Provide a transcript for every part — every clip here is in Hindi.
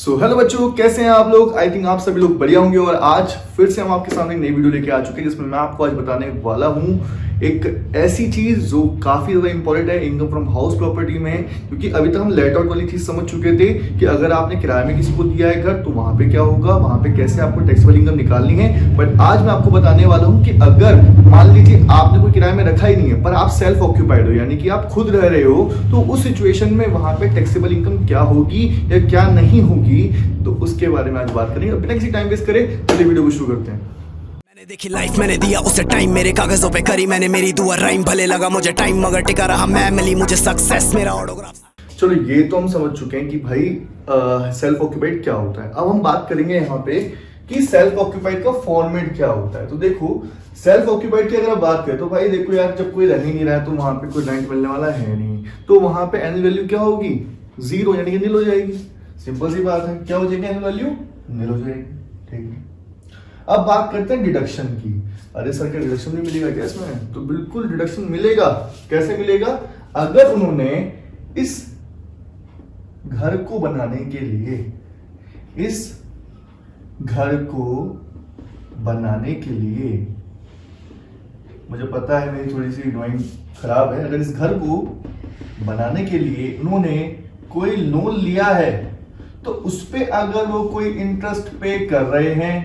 हेलो बच्चों, कैसे हैं आप लोग। आई थिंक आप सभी लोग बढ़िया होंगे। और आज फिर से हम आपके सामने एक नई वीडियो लेके आ चुके हैं जिसमें मैं आपको आज बताने वाला हूं एक ऐसी चीज जो काफी ज्यादा इंपॉर्टेंट है इनकम फ्रॉम हाउस प्रॉपर्टी में। क्योंकि अभी तक हम लेट आउट वाली चीज समझ चुके थे कि अगर आपने किराए में किसी को दिया है घर तो वहां पे क्या होगा, वहां पे कैसे आपको टैक्सेबल इनकम निकालनी है। बट आज मैं आपको बताने वाला हूं कि अगर मान लीजिए आपने कोई किराए में रखा ही नहीं है पर आप सेल्फ ऑक्यूपाइड हो, यानी कि आप खुद रह रहे हो, तो उस सिचुएशन में वहां पे टैक्सेबल इनकम क्या होगी या क्या नहीं होगी, तो उसके बारे में आज बात करेंगे। बिना किसी टाइम वेस्ट करे चलिए वीडियो को शुरू करते हैं। मैंने देखी लाइफ, मैंने दिया उसे टाइम, मेरे कागजों पे करी मैंने मेरी दुआ राइम। भले लगा मुझे टाइम मगर टिका रहा मैं, मिली मुझे सक्सेस मेरा ऑटोग्राफ। चलो ये तो हम समझ चुके हैं कि भाई सेल्फ ऑक्यूपाइड क्या होता है। अब हम बात करेंगे यहाँ पे कि सेल्फ ऑक्यूपाइड का फॉर्मेट क्या होता है। तो देखो सेल्फ ऑक्यूपाइड की अगर आप बात करें तो भाई देखो यार, जब कोई रह ही नहीं रहा है तो वहां पे कोई रेंट मिलने वाला है नहीं, तो वहां पे एनुअल वैल्यू क्या होगी, जीरो यानी कि नील हो जाएगी। सिंपल सी बात है, क्या हो जाएगी एनुअल वैल्यू, नील हो जाएगी। ठीक है, अब बात करते हैं डिडक्शन की। अरे सर क्या डिडक्शन भी मिलेगा क्या इसमें? तो बिल्कुल डिडक्शन मिलेगा। कैसे मिलेगा? अगर उन्होंने इस घर को बनाने के लिए, इस घर को बनाने के लिए, मुझे पता है मेरी थोड़ी सी ड्राइंग खराब है, अगर इस घर को बनाने के लिए उन्होंने कोई लोन लिया है तो उस पे अगर वो कोई इंटरेस्ट पे कर रहे हैं,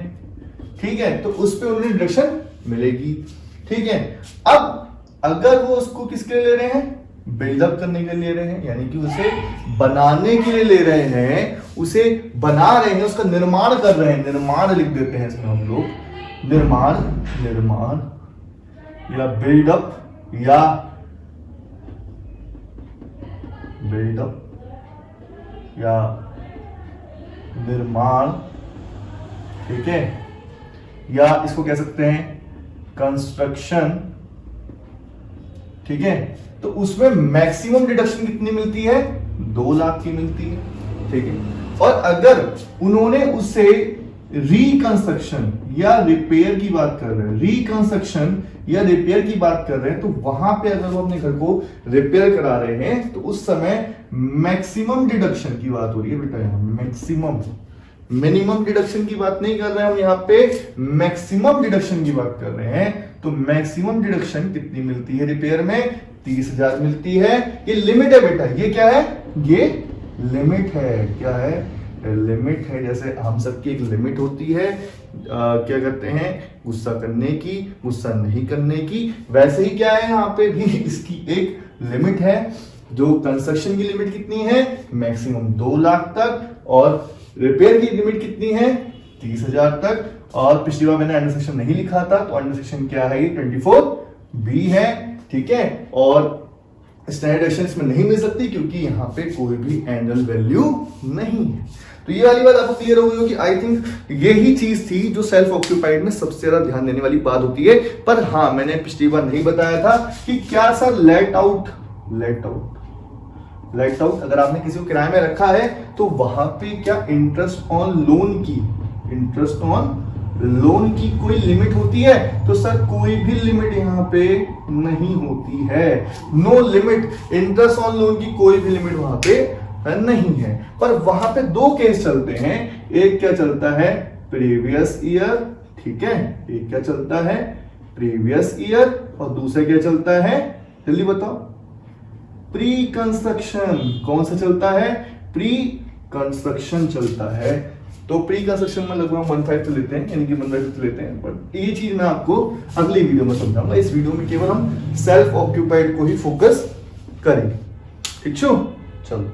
ठीक है, तो उस पे उन्हें डिडक्शन मिलेगी। ठीक है, अब अगर वो उसको किसके लिए ले रहे हैं, बिल्डअप करने के लिए ले रहे हैं, यानी कि उसे बनाने के लिए ले रहे हैं, उसे बना रहे हैं, उसका निर्माण कर रहे हैं, निर्माण लिख देते हैं इसमें हम लोग, निर्माण या बिल्डअप या बिल्डअप या निर्माण, ठीक है, या इसको कह सकते हैं कंस्ट्रक्शन। ठीक है, तो उसमें मैक्सिमम डिडक्शन कितनी मिलती है, 2 लाख की मिलती है। ठीक है, और अगर उन्होंने उससे रिकंस्ट्रक्शन या रिपेयर की बात कर रहे हैं, रिकंस्ट्रक्शन या रिपेयर की बात कर रहे हैं, तो वहां पे अगर वो अपने घर को रिपेयर करा रहे हैं तो उस समय मैक्सिमम डिडक्शन की बात हो रही है बेटा। यहां मैक्सिमम, मिनिमम डिडक्शन की बात नहीं कर रहे हैं हम, यहाँ पे मैक्सिमम डिडक्शन की बात कर रहे हैं। तो मैक्सिमम डिडक्शन कितनी मिलती है रिपेयर में, 30,000 मिलती है। ये लिमिट है बेटा, ये क्या है, ये लिमिट है। क्या है, लिमिट है। जैसे हम सबकी एक लिमिट होती है क्या कहते हैं, गुस्सा करने की, गुस्सा नहीं करने की, वैसे ही क्या है यहाँ पे भी इसकी एक लिमिट है। जो कंस्ट्रक्शन की लिमिट कितनी है, मैक्सिमम 2 लाख तक, और रिपेयर की लिमिट कितनी है, 30,000 तक। और पिछली बार मैंने अंडर सेक्शन नहीं लिखा था, तो अंडर सेक्शन क्या है, ये 24B है। ठीक है, और स्टैंडर्ड एक्शन इसमें नहीं मिल सकती क्योंकि यहाँ पे कोई भी एनुअल वैल्यू नहीं है। तो ये वाली बात आपको क्लियर हो गई होगी। आई थिंक यही चीज थी जो सेल्फ ऑक्यूपाइड में सबसे ज्यादा ध्यान देने वाली बात होती है। पर हाँ, मैंने पिछली बार नहीं बताया था कि क्या सर लेट आउट अगर आपने किसी को किराए में रखा है तो वहां पे क्या इंटरेस्ट ऑन लोन की कोई लिमिट होती है? तो सर कोई भी लिमिट यहाँ पे नहीं होती है। No limit, interest on loan की कोई भी लिमिट वहां पे नहीं है। पर वहां पे 2 केस चलते हैं। एक क्या चलता है, प्रीवियस ईयर, ठीक है, एक क्या चलता है, प्रीवियस ईयर, और दूसरा क्या चलता है, जल्दी बताओ, प्री कंस्ट्रक्शन। कौन सा चलता है, प्री कंस्ट्रक्शन चलता है। तो प्री कंस्ट्रक्शन में लगभग 1.5 तो लेते हैं, यानी कि 1/5 लेते हैं। बट ये चीज मैं आपको अगली वीडियो में समझाऊंगा। इस वीडियो में केवल हम सेल्फ ऑक्यूपाइड को ही फोकस करेंगे। ठीक छो, चलो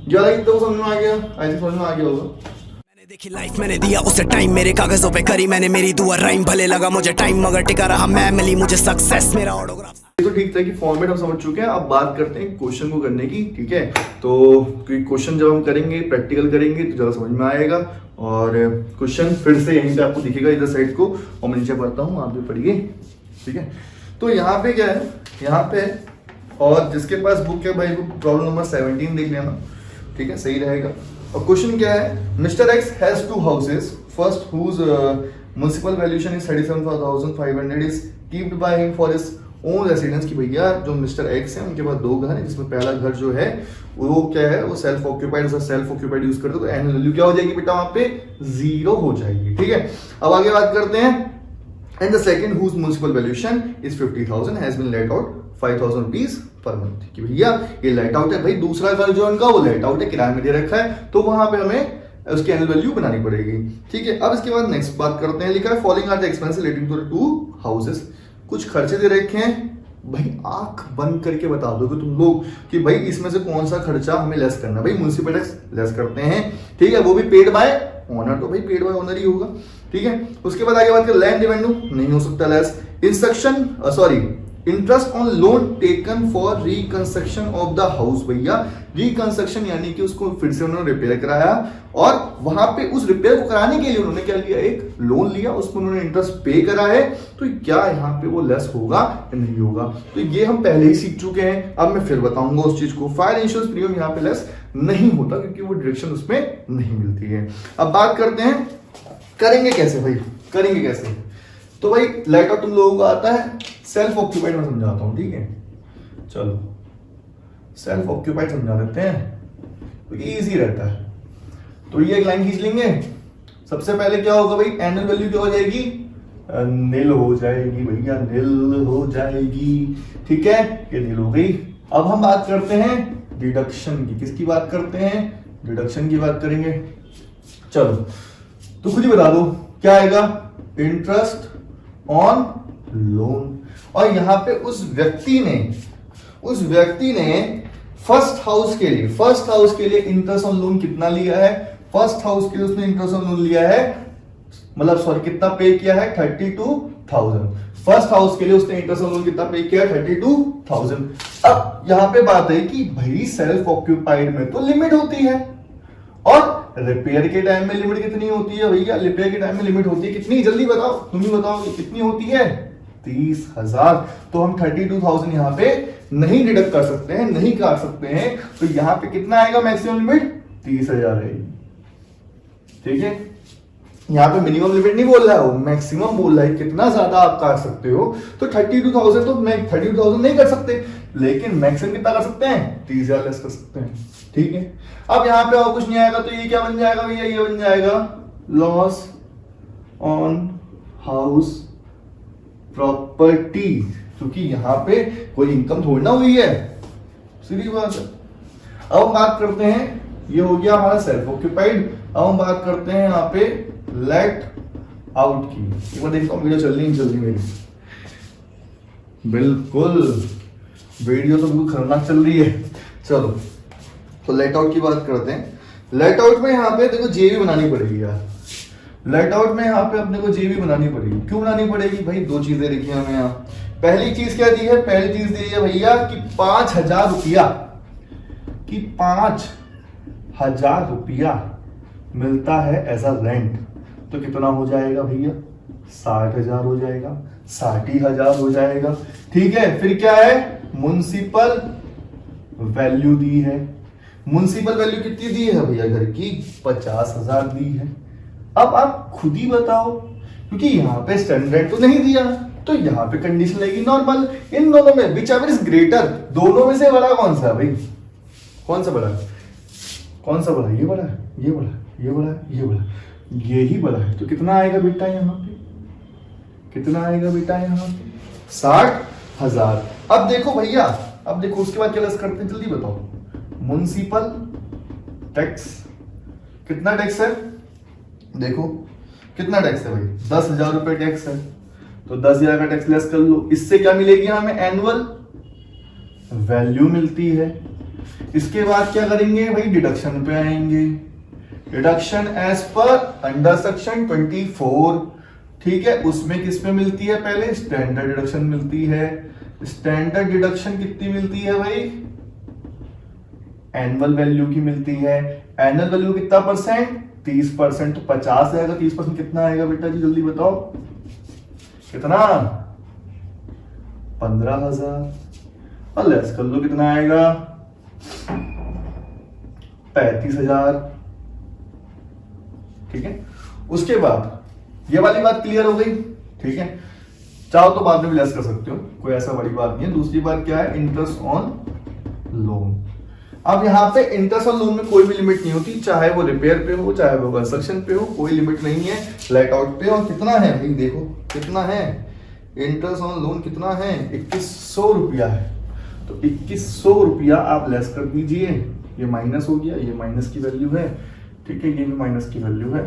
ज्यादा तो समझ में आ गया, आई समझ में आ गया होगा। मैंने देखी लाइफ, मैंने दिया उसे टाइम, मेरे कागजों पे करी मैंने मेरी दुआ राइम। भले लगा मुझे टाइम मगर टिका रहा मैं, मिली मुझे सक्सेस मेरा ऑटोग्राफ। तो ठीक था कि फॉर्मेट हम समझ चुके हैं। अब बात करते हैं क्वेश्चन को करने की। ठीक है, तो क्वेश्चन जब हम करेंगे, प्रैक्टिकल करेंगे, तो ज्यादा समझ में आएगा। और क्वेश्चन फिर से यहीं पे आपको दिखेगा इधर साइड को, और मैं नीचे पढ़ता हूँ, आप भी पढ़िए। ठीक है, तो यहाँ पे क्या है, यहाँ पे, और जिसके पास बुक है भाई वो प्रॉब्लम नंबर 17 देख लेना। ठीक है, सही रहेगा। और क्वेश्चन क्या है, mister X has 2 houses, first whose municipal valuation is 37,500 is keeped by him for his own residence की भैया जो मिस्टर एक्स है उनके पास 2 घर है, जिसमें पहला घर जो है वो क्या है, वो सेल्फ ऑक्यूपाइड यूज करते, तो एनुअल वैल्यू क्या हो जाएगी बेटा, वहां पे 0 हो जाएगी। ठीक है, अब आगे बात करते हैं। And the second whose municipal valuation is 50,000 has been let out 5,000 rupees per month. कि भैया ये लेट आउट है, भाई दूसरा घर जो उनका वो लेट आउट है, किराए में दे रखा है, तो वहां पे हमें उसकी एनुअल वैल्यू बनानी पड़ेगी। ठीक है, अब इसके बाद नेक्स्ट बात करते हैं। लिखा है following are the expenses relating to the 2 houses. कुछ खर्चे दे रखे हैं, भाई आंख बंद करके बता दो कि तुम लोग कि भाई इसमें से कौन सा खर्चा हमें लेस करना है। भाई म्युनिसिपल टैक्स लेस करते हैं, ठीक है, वो भी पेड बाय ओनर, तो भाई पेड बाय ओनर ही होगा। ठीक है, उसके बाद आगे बात करें लैंड रेवेन्यू नहीं हो सकता less. Interest on loan taken for reconstruction of the house. भैया रिकंस्ट्रक्शन यानी कि उसको फिर से उन्होंने रिपेयर कराया, और वहां पे उस रिपेयर को कराने के लिए उन्होंने क्या लिया, एक लोन लिया, उसमें उन्होंने इंटरेस्ट पे करा है, तो क्या यहाँ पे वो लेस होगा या नहीं होगा। तो ये हम पहले ही सीख चुके हैं, अब मैं फिर बताऊंगा उस चीज को। फायर इंश्योरेंस प्रीमियम यहाँ पे लेस नहीं होता क्योंकि वो डिडक्शन उसमें नहीं मिलती है। अब बात करते हैं करेंगे कैसे, भाई करेंगे कैसे। तो भाई लेट आउट तुम लोगों को आता है, सेल्फ ऑक्यूपाइड में समझाता हूं। ठीक है, चलो सेल्फ ऑक्यूपाइड समझा देते हैं, तो ये इजी रहता है। तो ये एक लाइन खींच लेंगे। सबसे पहले क्या होगा भाई, एनुअल वैल्यू क्या हो जाएगी, नील हो जाएगी भैया, नील हो जाएगी। ठीक है, ये नील हो गई। अब हम बात करते हैं डिडक्शन की। किसकी बात करते हैं, डिडक्शन की बात करेंगे। चलो तो खुद ही बता दो क्या आएगा, इंटरेस्ट ऑन लोन। और यहां पे उस व्यक्ति ने फर्स्ट हाउस के लिए इंटरेस्ट ऑन लोन कितना लिया है, फर्स्ट हाउस के लिए उसने इंटरेस्ट ऑन लोन लिया है, मतलब सॉरी कितना पे किया है, 32,000। फर्स्ट हाउस के लिए उसने इंटरेस्ट ऑन लोन कितना पे किया है, 32,000। अब यहां पे बात है कि भाई सेल्फ ऑक्यूपाइड में तो लिमिट होती है, और रिपेयर के टाइम में लिमिट कितनी होती है भैया, रिपेयर के टाइम में लिमिट होती है कितनी, जल्दी बताओ, तुम ही बताओ कितनी होती है, 30,000। तो हम 32,000 यहाँ पे नहीं डिडक्ट कर सकते हैं, नहीं काट सकते हैं, तो यहाँ पे कितना आएगा मैक्सिमम लिमिट, 30,000 है। ठीक है, यहाँ पे मिनिमम लिमिट नहीं बोल रहा है, वो मैक्सिमम बोल रहा है कितना ज्यादा आप काट सकते हो। तो 32,000 तो मैं 32,000 नहीं कर सकते, लेकिन मैक्सिमम कितना कर सकते हैं, 30,000 लेस कर सकते हैं। ठीक है, अब यहाँ पे और कुछ नहीं आएगा, तो ये क्या बन जाएगा भैया, ये बन जाएगा लॉस ऑन हाउस प्रॉपर्टी, क्योंकि यहाँ पे कोई इनकम थोड़ी ना हुई है, सीधी बात है। अब हम बात करते हैं, ये हो गया हमारा सेल्फ ऑक्यूपाइड। अब हम बात करते हैं यहाँ पे लेट आउट की। एक बार देखता हूँ वीडियो चल रही मेरी, बिल्कुल वीडियो तो बिल्कुल खतरनाक चल रही है। चलो तो लेट आउट की बात करते हैं। लेट आउट में यहाँ पे देखो जेबी बनानी पड़ेगी यार, लेट आउट में यहाँ पे अपने को जेबी बनानी पड़ेगी। क्यों बनानी पड़ेगी भाई, 2 चीजें लिखी हमें यहाँ। पहली चीज क्या दी है, पहली चीज दी है भैया कि 5,000 रुपया, कि 5,000 रुपया मिलता है एज अ रेंट, तो कितना हो जाएगा भैया, 60,000 हो जाएगा, 60,000 हो जाएगा। ठीक है, फिर क्या है, म्युनिसिपल वैल्यू दी है। म्युनिसिपल वैल्यू कितनी दी है भैया घर की, 50,000 दी है। अब आप खुद ही बताओ, क्योंकि यहाँ पे स्टैंडर्ड तो नहीं दिया, तो यहाँ पे कंडीशन लगेगी नॉर्मल। इन दोनों में विच एवर इज ग्रेटर, दोनों में से बड़ा कौन सा भाई, कौन सा बड़ा, कौन सा बड़ा, ये बड़ा है, ये बड़ा है, ये बड़ा है, ये बड़ा है, ये ही बड़ा है। तो कितना आएगा बेटा यहाँ पे, कितना आएगा बेटा यहाँ पे, 60,000। अब देखो भैया, अब देखो उसके बाद क्या लेस करते हैं, जल्दी बताओ। म्युनिसिपल टैक्स, कितना टैक्स है, देखो कितना टैक्स है भाई, 10,000 रुपए टैक्स है, तो 10,000 का टैक्स लेस कर लो। इससे क्या मिलेगी हमें, एनुअल वैल्यू मिलती है। इसके बाद क्या करेंगे भाई, डिडक्शन पे आएंगे। Deduction as per under section 24, ठीक है, उसमें किस पे मिलती है, पहले स्टैंडर्ड डिडक्शन मिलती है। स्टैंडर्ड डिडक्शन कितनी मिलती है भाई, एनुअल वैल्यू की मिलती है। एनुअल वैल्यू कितना परसेंट, 30%, तो 50 आएगा, 30% कितना आएगा बेटा जी, जल्दी बताओ कितना, 15,000। और लेस कर लो, कितना आएगा, 35,000। ठीक है, उसके बाद ये वाली बात क्लियर हो गई। ठीक है, चाहो तो बाद में भी लेस कर सकते हो, कोई ऐसा बड़ी बात नहीं है। दूसरी बात क्या है, इंटरेस्ट ऑन लोन। अब यहाँ पे इंटरेस्ट ऑन लोन में कोई भी लिमिट नहीं होती, चाहे वो रिपेयर पे हो चाहे वो कंस्ट्रक्शन पे हो, कोई लिमिट नहीं है लेट आउट पे। और कितना है भाई, देखो कितना है इंटरेस्ट ऑन लोन, कितना है 2100 रुपया है। तो 2100 रुपया आप लेस कर दीजिए, ये माइनस हो गया, ये माइनस की वैल्यू है, ठीक है, ये भी माइनस की वैल्यू है।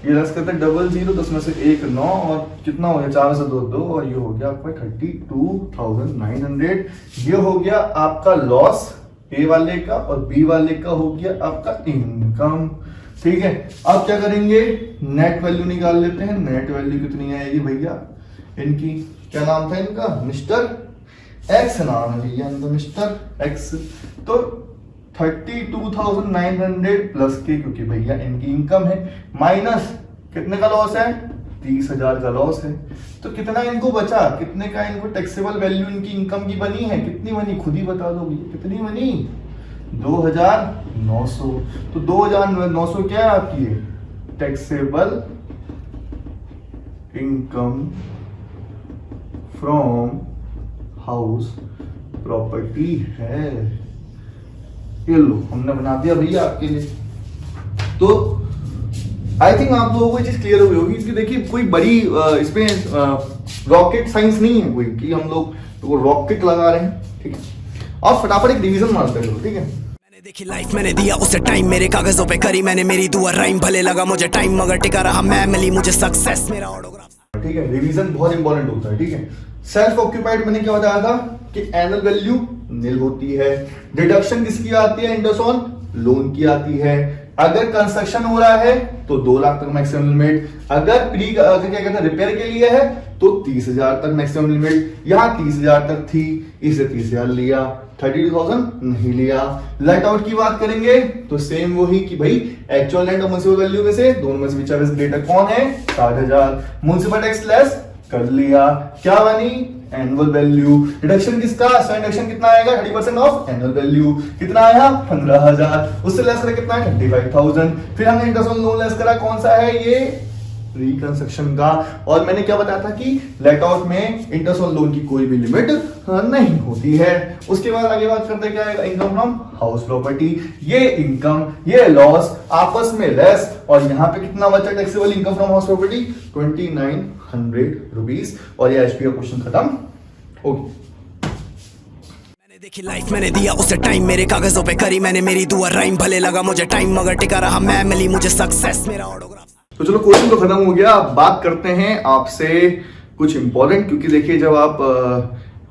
ये लेस करते हैं 00, 10 में से 1 9, और कितना हो गया 4 में से 2 2, और ये हो गया आपका 32,900। ये हो गया आपका लॉस ए वाले का, और बी वाले का हो गया आपका इनकम, ठीक है। अब क्या करेंगे, नेट वैल्यू निकाल लेते हैं। नेट वैल्यू कितनी आएगी भैया इनकी, क्या नाम था इनका, मिस्टर एक्स नाम है भैया इनका, मिस्टर एक्स। तो 32,900 प्लस के, क्योंकि भैया इनकी इनकम है, माइनस कितने का लॉस है, 30,000 का लॉस है। तो कितना इनको बचा, कितने का इनको टैक्सेबल वैल्यू इनकी इनकम की बनी है, कितनी बनी खुद ही बता दो भैया, कितनी बनी 2,900। तो 2,900 क्या है आपकी taxable income from house property है। ये लो हमने बना दिया भैया आपके लिए। तो आई थिंक आप लोगों को ये चीज क्लियर हो गई होगी, क्योंकि देखिए कोई बड़ी इसमें रॉकेट साइंस नहीं है कोई कि हम लोग तो रॉकेट लगा रहे हैं, ठीक है। और फटाफट एक डिवीजन मारते हैं, ठीक है। मैंने देखी लाइफ, मैंने दिया उसे टाइम, मेरे कागजों पे करी मैंने मेरी दुआ राइम, भले लगा मुझे टाइम मगर टिका रहा मैं, मिली मुझे सक्सेस मेरा ऑटोग्राफ, ठीक है। रिवीजन बहुत इंपॉर्टेंट होता है, ठीक है। सेल्फ ऑक्यूपाइड मैंने क्या बताया था कि एनुअल वैल्यू नील होती है। डिडक्शन किसकी आती है, इंटरेस्ट ऑन लोन की आती है। अगर कंस्ट्रक्शन हो रहा है तो 2 लाख तक मैक्सिमम लिमिट, अगर क्या कहते हैं रिपेयर के लिए है तो 30,000 तक मैक्सिमम लिमिट। यहाँ 30,000 तक थी, इसे 30,000 लिया, 32,000 नहीं लिया। लेट आउट की बात करेंगे तो सेम वही कि भाई एक्चुअल एंड म्युनिसिपल वैल्यू में से दोनों में से विच ग्रेटर कौन है, 60,000। म्युनिसिपल टैक्स लेस कर लिया, क्या बनी एनुअल वैल्यू। डिडक्शन किसका, डिडक्शन कितना आएगा 30% ऑफ एनुअल वैल्यू, कितना आया 15,000। उससे लेस करा कितना है 35,000। फिर हमने इंटरेस्ट ऑन लोन लेस करा, कौन सा है ये रिकंस्ट्रक्शन का। और मैंने क्या बताया था कि लेट आउट में इंटरेस्ट ऑन लोन की कोई भी लिमिट नहीं होती है। उसके बाद आगे बात करते हैं क्या आएगा, इनकम फ्रॉम हाउस प्रॉपर्टी। ये इनकम ये लॉस आपस में लेस, और यहाँ पे कितना बचा taxable income from house property 2,900 rupees. और ये एचपी का क्वेश्चन खत्म हो गया। मैंने देखी लाइफ, मैंने दिया उसे टाइम, मेरे कागजों पे करी मैंने मेरी दुआ राइम, भले लगा मुझे टाइम मगर टिका रहा मैं, मिली मुझे सक्सेस मेरा ऑटोग्राफ। तो चलो क्वेश्चन तो खत्म हो गया। अब बात करते हैं आपसे कुछ इंपॉर्टेंट, क्योंकि देखिए जब आप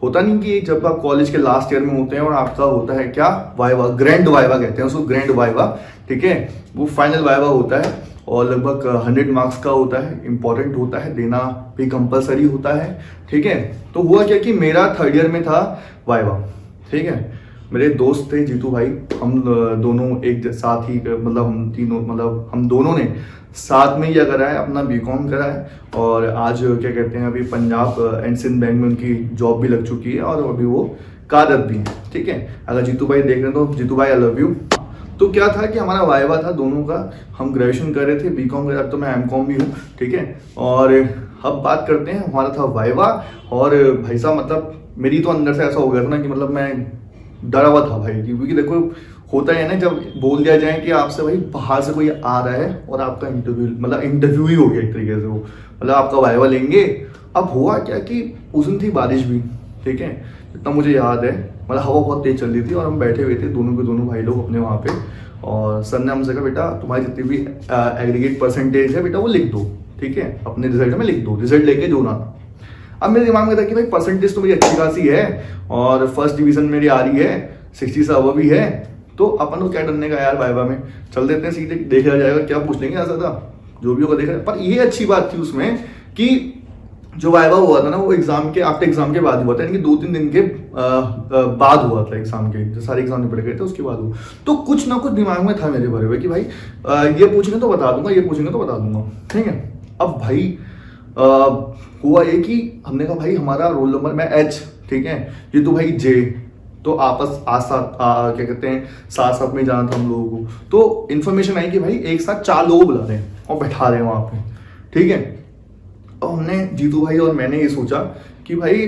होता नहीं कि जब आप कॉलेज के लास्ट ईयर में होते हैं और आपका होता है क्या वाइवा, ग्रैंड वाइवा कहते हैं उसको, ग्रैंड वाइवा, ठीक है। वो फाइनल वाइवा होता है और लगभग 100 मार्क्स का होता है, इंपॉर्टेंट होता है, देना भी कंपलसरी होता है, ठीक है। तो हुआ क्या कि मेरा 3rd ईयर में था वाइवा, ठीक है। मेरे दोस्त थे जीतू भाई, हम दोनों एक साथ ही मतलब हम तीनों मतलब हम दोनों ने साथ में ही करा है, अपना बीकॉम करा है। और आज क्या कहते हैं अभी पंजाब एंड सिंध बैंक में उनकी जॉब भी लग चुकी है और अभी वो कार्यरत भी है, ठीक है। अगर जीतू भाई देख रहे हैं तो जीतू भाई आई लव यू। तो क्या था कि हमारा वाइवा था दोनों का, हम ग्रेजुएशन कर रहे थे, बीकॉम कर रहे, तो मैं एमकॉम भी हूँ, ठीक है। और अब बात करते हैं, हमारा था वाइवा, और भाई साहब मतलब मेरी तो अंदर से ऐसा हो गया था ना कि मतलब मैं डरा हुआ था भाई, क्योंकि देखो होता है ना जब बोल दिया जाए कि आपसे भाई बाहर से कोई आ रहा है और आपका इंटरव्यू मतलब इंटरव्यू ही हो गया एक तरीके से, वो मतलब आपका वाइवा लेंगे। अब हुआ क्या कि उस दिन थी बारिश भी, ठीक है, इतना मुझे याद है, मतलब हवा बहुत तेज चल रही थी और हम बैठे हुए थे दोनों के दोनों भाई लोग अपने वहाँ पे, और सर ने हमसे कहा बेटा तुम्हारी जितनी भी एग्रीगेट परसेंटेज है बेटा वो लिख दो, ठीक है, अपने रिजल्ट में लिख दो, रिजल्ट लेके जो ना। अब मेरे दिमाग में था कि भाई परसेंटेज तो मेरी अच्छी खासी है और फर्स्ट डिवीजन मेरी आ रही है, 60 से अबव भी है, तो अपन को क्या डरने का यार, वाइवा में चल देते हैं सीधे, देखा जाएगा क्या पूछ लेंगे, ऐसा था जो भी होगा देखा। पर ये अच्छी बात थी उसमें कि जो वाइवा हुआ था ना वो एग्जाम के आफ्टर एग्जाम के बाद हुआ था, यानी कि 2-3 दिन के बाद हुआ था एग्जाम के, जो सारे एग्जाम निपट गए थे उसके बाद हुआ। तो कुछ ना कुछ दिमाग में था मेरे भरे हुए कि भाई ये पूछेंगे तो बता दूंगा, ये पूछेंगे तो बता दूंगा, ठीक है। अब भाई हुआ ये कि हमने कहा भाई हमारा रोल नंबर, मैं एच, ठीक है, ये तो भाई जे, तो आपस क्या कहते हैं साथ साथ में जाना था हम लोगों को। तो इन्फॉर्मेशन आई कि भाई एक साथ 4 लोग बुला रहे हैं और बैठा रहे हैं वहां पे, ठीक है। तो हमने जीतू भाई और मैंने ये सोचा कि भाई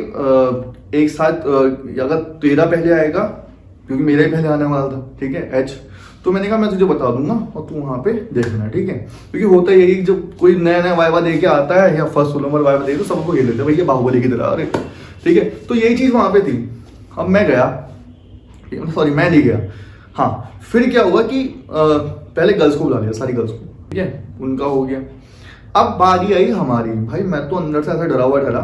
एक साथ अगर तेरा पहले आएगा, क्योंकि मेरा ही पहले आने वाला था, ठीक है, एच, तो मैंने कहा मैं तुझे बता दूंगा और तू वहां पे देखना, ठीक है। क्योंकि होता यही जब कोई नया नया वाइवा दे के आता है या फर्स्ट सोलो नंबर वाइवा दे तो सबको खेल लेते हैं भैया बाहुबली की तरह, अरे ठीक है। तो यही चीज वहां पे थी। अब मैं गया, सॉरी मैं नहीं गया, हाँ, फिर क्या हुआ कि पहले गर्ल्स को बुला लिया, सारी गर्ल्स को, ठीक है, उनका हो गया। अब बारी आई हमारी, भाई मैं तो अंदर से ऐसा डरा हुआ ठहरा,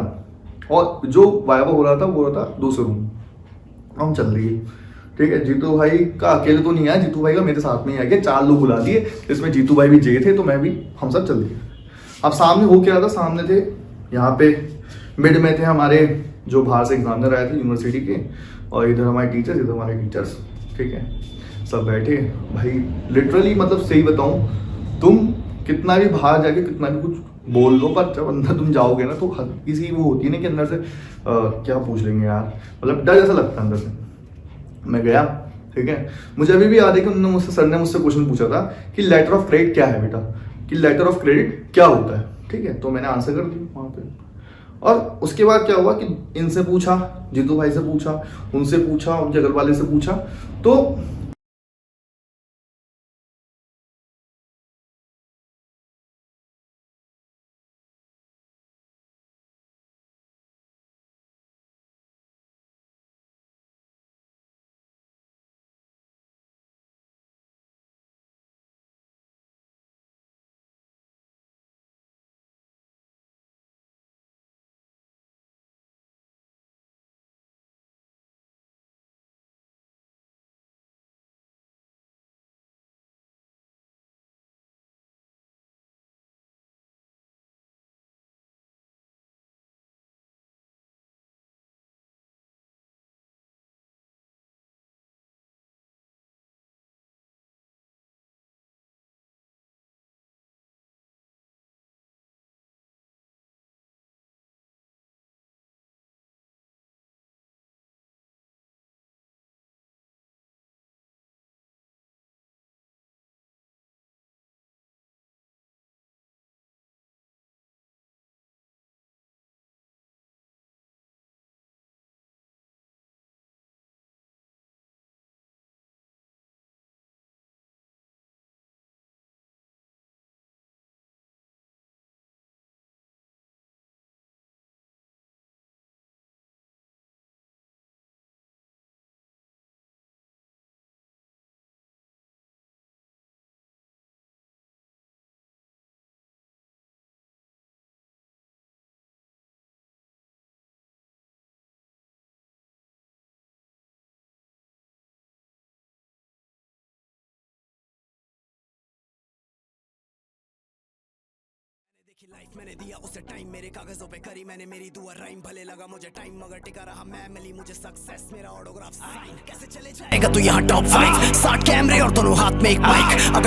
और जो वाइवा हो रहा था वो रहा था दूसरे रूम, हम चल रही है, ठीक है। जीतू भाई का अकेले तो नहीं आया, जीतू भाई का मेरे साथ में ही आ गया, 4 लोग बुला दिए, इसमें जीतू भाई भी जे थे, तो मैं भी, हम सब चल दिए। अब सामने हो क्या रहा था, सामने थे यहाँ पे मिड में थे हमारे जो बाहर से एग्जामिनर आए थे यूनिवर्सिटी के, और इधर हमारे टीचर्स, इधर हमारे टीचर्स, ठीक है, सब बैठे। भाई लिटरली मतलब सही बताऊं, तुम कितना भी बाहर जाके कितना भी कुछ बोल लो, पर जब अंदर तुम जाओगे ना तो किसी वो होती है ना कि अंदर से क्या पूछ लेंगे यार, मतलब डर जैसा लगता है अंदर से। मैं गया, ठीक है, मुझे अभी भी याद है कि उन्होंने मुझसे, सर ने मुझसे क्वेश्चन पूछा था कि लेटर ऑफ क्रेडिट क्या है बेटा, कि लेटर ऑफ क्रेडिट क्या होता है, ठीक है, तो मैंने आंसर कर दिया वहाँ पे। और उसके बाद क्या हुआ कि इनसे पूछा, जीतू भाई से पूछा, उनसे पूछा, उनके घर वाले से पूछा, तो देखी लाइफ मैंने दिया उसे टाइम, मेरे कागजों पे करी मैंने मेरी दुआ राइम, भले लगा मुझे टाइम मगर टिका रहा मैं, मिली मुझे सक्सेस, मेरा ऑटोग्राफ साइन, कैसे चले जाएगा तू यहाँ टॉप 5, 60 कैमरे और दोनों हाथ में एक माइक।